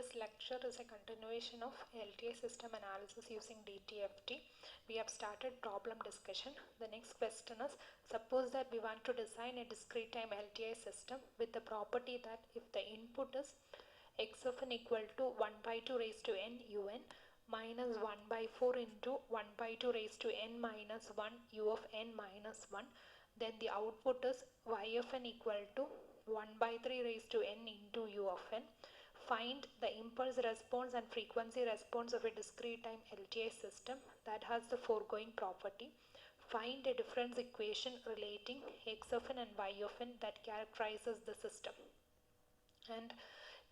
This lecture is a continuation of LTI system analysis using DTFT. We have started problem discussion. The next question is, suppose that we want to design a discrete time LTI system with the property that if the input is x of n equal to 1 by 2 raised to n un minus 1 by 4 into 1 by 2 raised to n minus 1 u of n minus 1, then the output is y of n equal to 1 by 3 raised to n into u of n. Find the impulse response and frequency response of a discrete time LTI system that has the foregoing property. Find a difference equation relating x of n and y of n that characterizes the system. And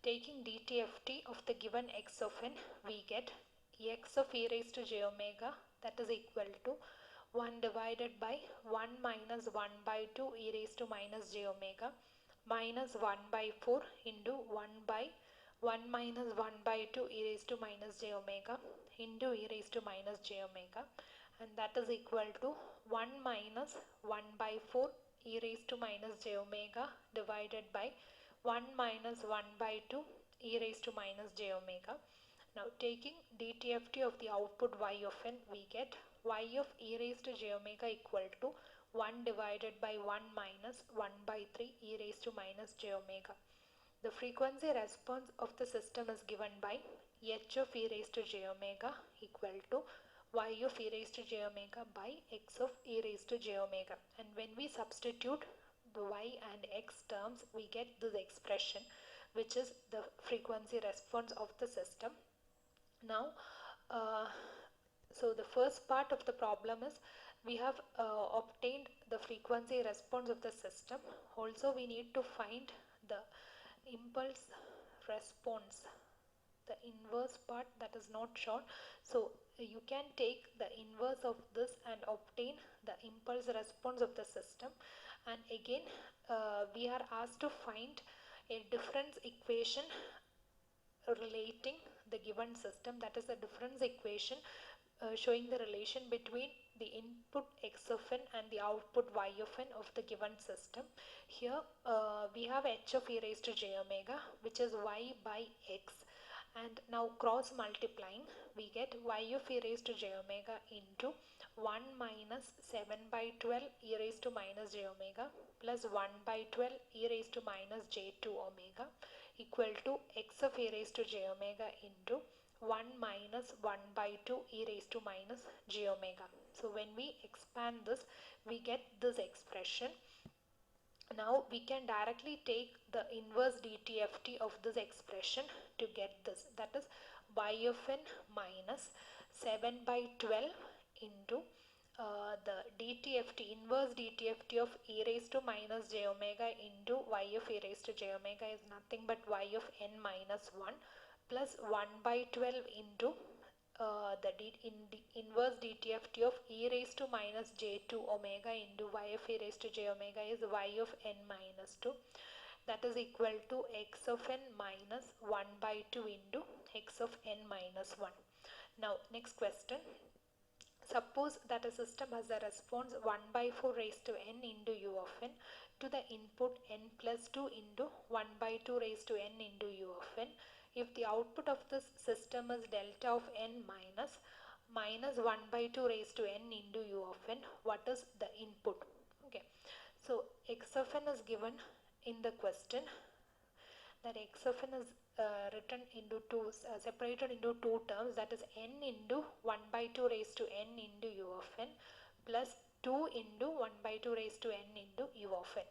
taking DTFT of the given x of n, we get x of e raised to j omega, that is equal to 1 divided by 1 minus 1 by 2 e raised to minus j omega minus 1 by 4 into 1 by 1 minus 1 by 2 e raised to minus j omega into e raised to minus j omega, and that is equal to 1 minus 1 by 4 e raised to minus j omega divided by 1 minus 1 by 2 e raised to minus j omega. Now taking DTFT of the output y of n, we get y of e raised to j omega equal to 1 divided by 1 minus 1 by 3 e raised to minus j omega. The frequency response of the system is given by h of e raised to j omega equal to y of e raised to j omega by x of e raised to j omega. And when we substitute the y and x terms, we get this expression, which is the frequency response of the system. Now, so the first part of the problem is we have obtained the frequency response of the system. Also, we need to find the impulse response, the inverse part that is not shown. So you can take the inverse of this and obtain the impulse response of the system. And again, we are asked to find a difference equation relating the given system, that is the difference equation showing the relation between the input x of n and the output y of n of the given system. Here we have h of e raised to j omega, which is y by x, and now cross multiplying, we get y of e raised to j omega into 1 minus 7 by 12 e raised to minus j omega plus 1 by 12 e raised to minus j2 omega equal to x of e raised to j omega into 1 minus 1 by 2 e raised to minus j omega. So when we expand this, we get this expression. Now we can directly take the inverse DTFT of this expression to get this, that is y of n minus 7 by 12 into the DTFT, inverse DTFT of e raised to minus j omega into y of e raised to j omega is nothing but y of n minus 1 plus 1 by 12 into the inverse DTFT of e raised to minus j2 omega into y of e raised to j omega is y of n minus 2, that is equal to x of n minus 1 by 2 into x of n minus 1. Now next question. Suppose that a system has a response 1 by 4 raised to n into u of n to the input n plus 2 into 1 by 2 raised to n into u of n. If the output of this system is delta of n minus 1 by 2 raised to n into u of n, what is the input? Okay, so x of n is given in the question, that x of n is written into separated into two terms, that is n into 1 by 2 raised to n into u of n plus 2 into 1 by 2 raised to n into u of n.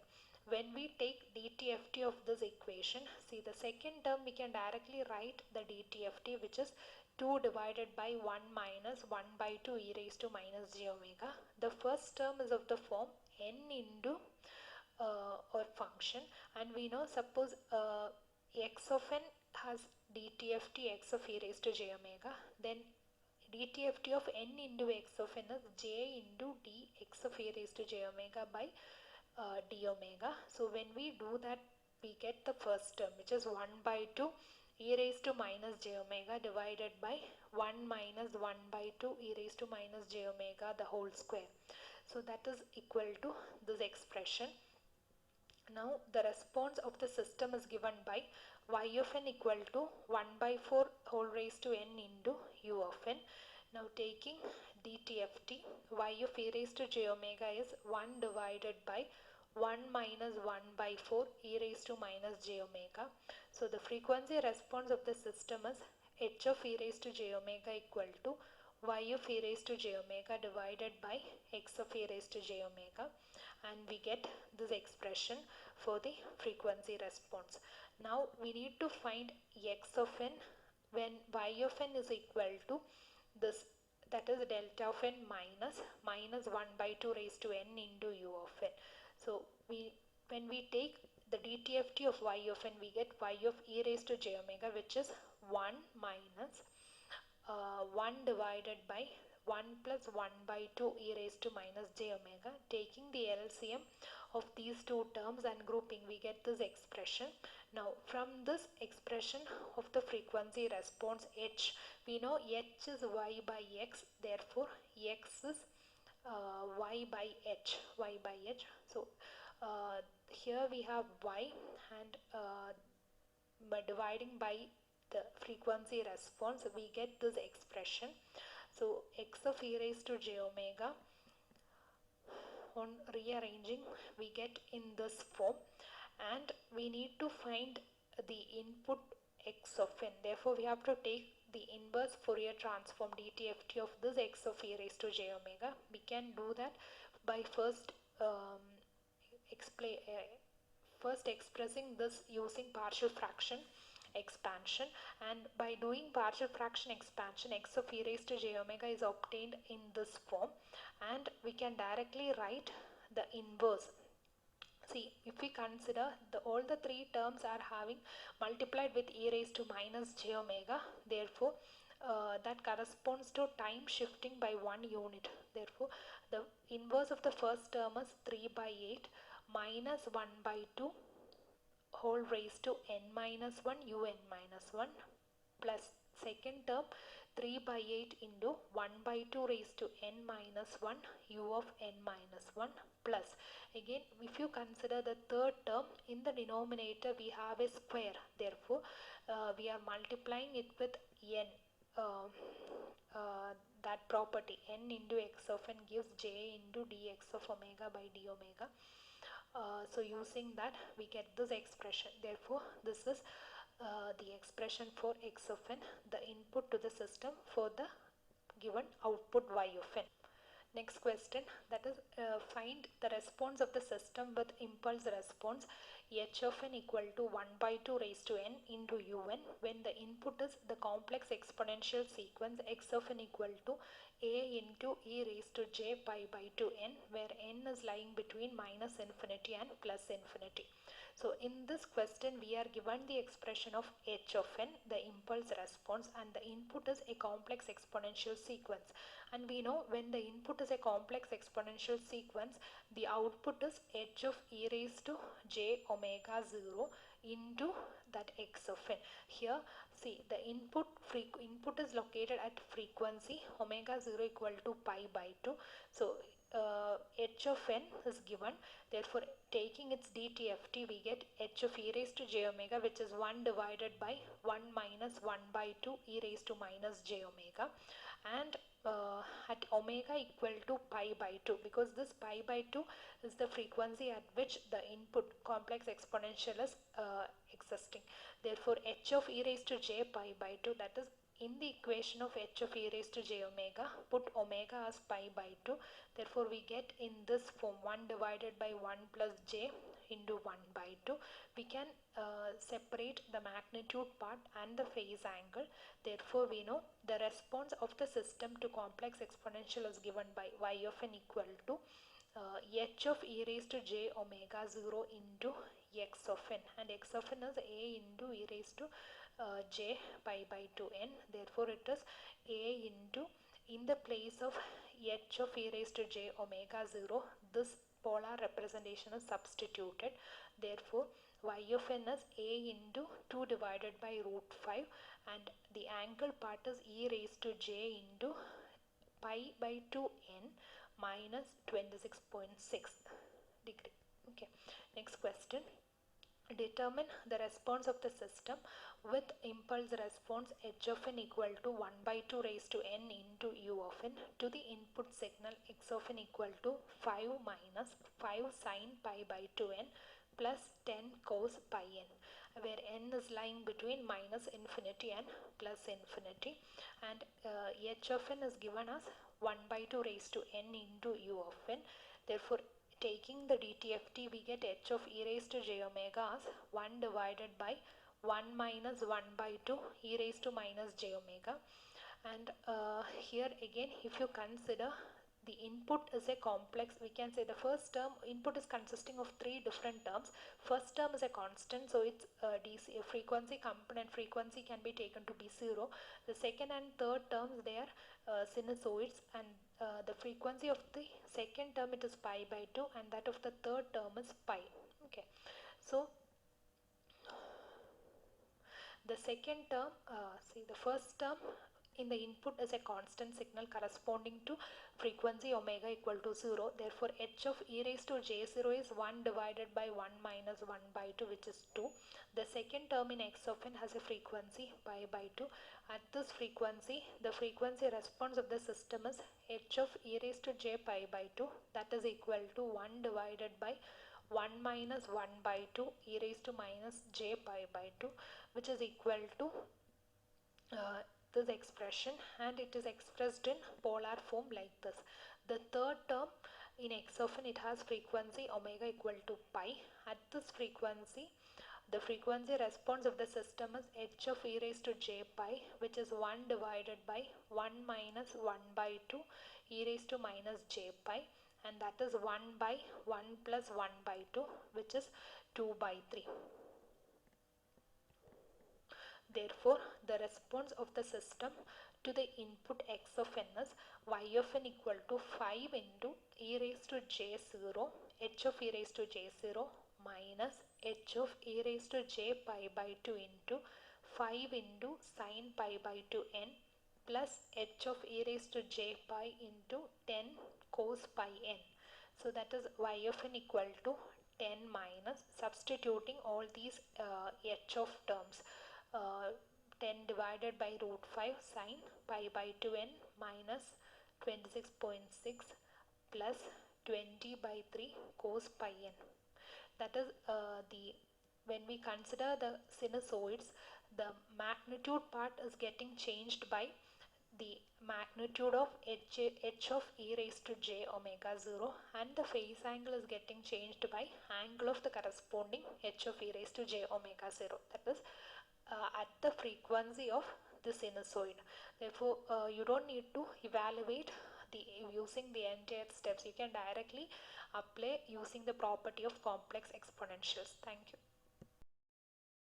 When we take DTFT of this equation, see the second term we can directly write the DTFT, which is 2 divided by 1 minus 1 by 2 e raised to minus j omega. The first term is of the form n into a function, and we know suppose x of n has DTFT x of e raised to j omega, then DTFT of n into x of n is j into d x of e raised to j omega by d omega. So when we do that, we get the first term, which is 1 by 2 e raised to minus j omega divided by 1 minus 1 by 2 e raised to minus j omega the whole square. So that is equal to this expression. Now the response of the system is given by y of n equal to 1 by 4 whole raised to n into u of n. Now taking dtft, y of e raised to j omega is 1 divided by 1 minus 1 by 4 e raised to minus j omega. So the frequency response of the system is h of e raised to j omega equal to y of e raised to j omega divided by x of e raised to j omega, and we get this expression for the frequency response. Now we need to find x of n when y of n is equal to this, that is delta of n minus 1 by 2 raised to n into u of n. So when we take the dtft of y of n, we get y of e raised to j omega, which is 1 minus 1 divided by 1 plus 1 by 2 e raised to minus j omega. Taking the LCM of these two terms and grouping, we get this expression. Now from this expression of the frequency response h, we know h is y by x, therefore x is y by h. So here we have y, and dividing by the frequency response, we get this expression. So x of e raised to j omega, on rearranging, we get in this form, and we need to find the input x of n. Therefore we have to take the inverse Fourier transform dtft of this x of e raised to j omega. We can do that by first expressing this using partial fraction expansion, and by doing partial fraction expansion, x of e raised to j omega is obtained in this form, and we can directly write the inverse. See, if we consider all the three terms are having multiplied with e raised to minus j omega, therefore that corresponds to time shifting by 1 unit. Therefore the inverse of the first term is 3 by 8 minus 1 by 2 whole raised to n minus 1 un minus 1, plus second term 3 by 8 into 1 by 2 raised to n minus 1 u of n minus 1, plus again if you consider the third term, in the denominator we have a square, therefore we are multiplying it with n. uh, that property n into x of n gives j into dx of omega by d omega. So using that we get this expression. Therefore this is the expression for x of n, the input to the system for the given output y of n. Next question, that is find the response of the system with impulse response h of n equal to 1 by 2 raised to n into un when the input is the complex exponential sequence x of n equal to a into e raised to j pi by 2 n, where n is lying between minus infinity and plus infinity. So in this question we are given the expression of h of n, the impulse response, and the input is a complex exponential sequence, and we know when the input is a complex exponential sequence, the output is h of e raised to j omega 0 into that x of n. Here see, the input is located at frequency omega 0 equal to pi by 2. So h of n is given, therefore taking its dtft we get h of e raised to j omega, which is 1 divided by 1 minus 1 by 2 e raised to minus j omega, and at omega equal to pi by 2, because this pi by 2 is the frequency at which the input complex exponential is existing. Therefore h of e raised to j pi by 2, that is in the equation of h of e raised to j omega, put omega as pi by 2. Therefore we get in this form 1 divided by 1 plus j into 1 by 2. We can separate the magnitude part and the phase angle. Therefore we know the response of the system to complex exponential is given by y of n equal to h of e raised to j omega 0 into x of n, and x of n is a into e raised to j pi by 2n. Therefore it is a into, in the place of h of e raised to j omega 0, this polar representation is substituted. Therefore y of n is a into 2 divided by root 5, and the angle part is e raised to j into pi by 2n minus 26.6 degree. Okay, next question. Determine the response of the system with impulse response h of n equal to 1 by 2 raised to n into u of n to the input signal x of n equal to 5 minus 5 sine pi by 2n plus 10 cos pi n, where n is lying between minus infinity and plus infinity, and h of n is given as 1 by 2 raised to n into u of n. Therefore, taking the DTFT, we get h of e raised to j omega as 1 divided by 1 minus 1 by 2 e raised to minus j omega. And here again, if you consider the input is a complex, we can say the first term input is consisting of three different terms. First term is a constant, so its DC frequency component frequency can be taken to be 0. The second and third terms, they are sinusoids, and the frequency of the second term it is pi by 2, and that of the third term is pi. Okay, so the second term, the first term in the input is a constant signal corresponding to frequency omega equal to 0. Therefore, h of e raised to j0 is 1 divided by 1 minus 1 by 2, which is 2. The second term in x of n has a frequency pi by 2. At this frequency, the frequency response of the system is h of e raised to j pi by 2, that is equal to 1 divided by 1 minus 1 by 2 e raised to minus j pi by 2, which is equal to this expression, and it is expressed in polar form like this. The third term in x of n, it has frequency omega equal to pi. At this frequency, the frequency response of the system is h of e raised to j pi, which is 1 divided by 1 minus 1 by 2 e raised to minus j pi, and that is 1 by 1 plus 1 by 2, which is 2 by 3. Therefore, the response of the system to the input x of n is y of n equal to 5 into e raised to j0, h of e raised to j0 minus h of e raised to j pi by 2 into 5 into sine pi by 2 n plus h of e raised to j pi into 10 cos pi n. So that is y of n equal to 10 minus, substituting all these h of terms, 10 divided by root 5 sine pi by 2n minus 26.6 plus 20 by 3 cos pi n. That is when we consider the sinusoids, the magnitude part is getting changed by the magnitude of h of e raised to j omega 0, and the phase angle is getting changed by angle of the corresponding h of e raised to j omega 0, that is at the frequency of the sinusoid. Therefore, you don't need to evaluate using the entire steps. You can directly apply using the property of complex exponentials. Thank you.